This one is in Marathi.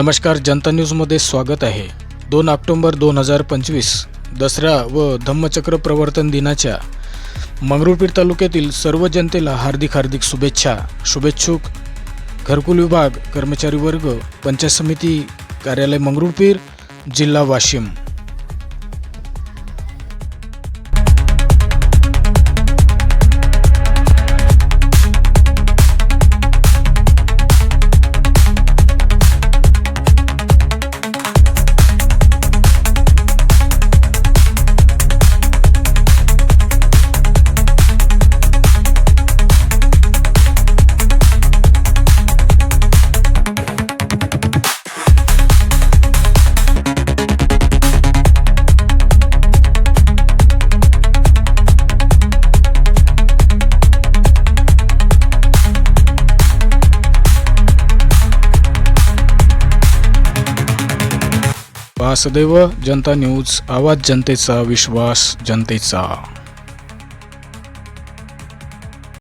नमस्कार, जनता न्यूजमध्ये स्वागत आहे। 2 ऑक्टोबर 2025 दसरा व धम्मचक्र प्रवर्तन दिनाच्या मंगरुळपीर तालुक्यातील सर्व जनतेला हार्दिक शुभेच्छा। शुभेच्छुक घरकुल विभाग कर्मचारी वर्ग, पंचायत समिती कार्यालय मंगरुळपीर, जिल्हा वाशिम। सदैव जनता न्यूज, आवाज जनतेचा, विश्वास जनतेचा।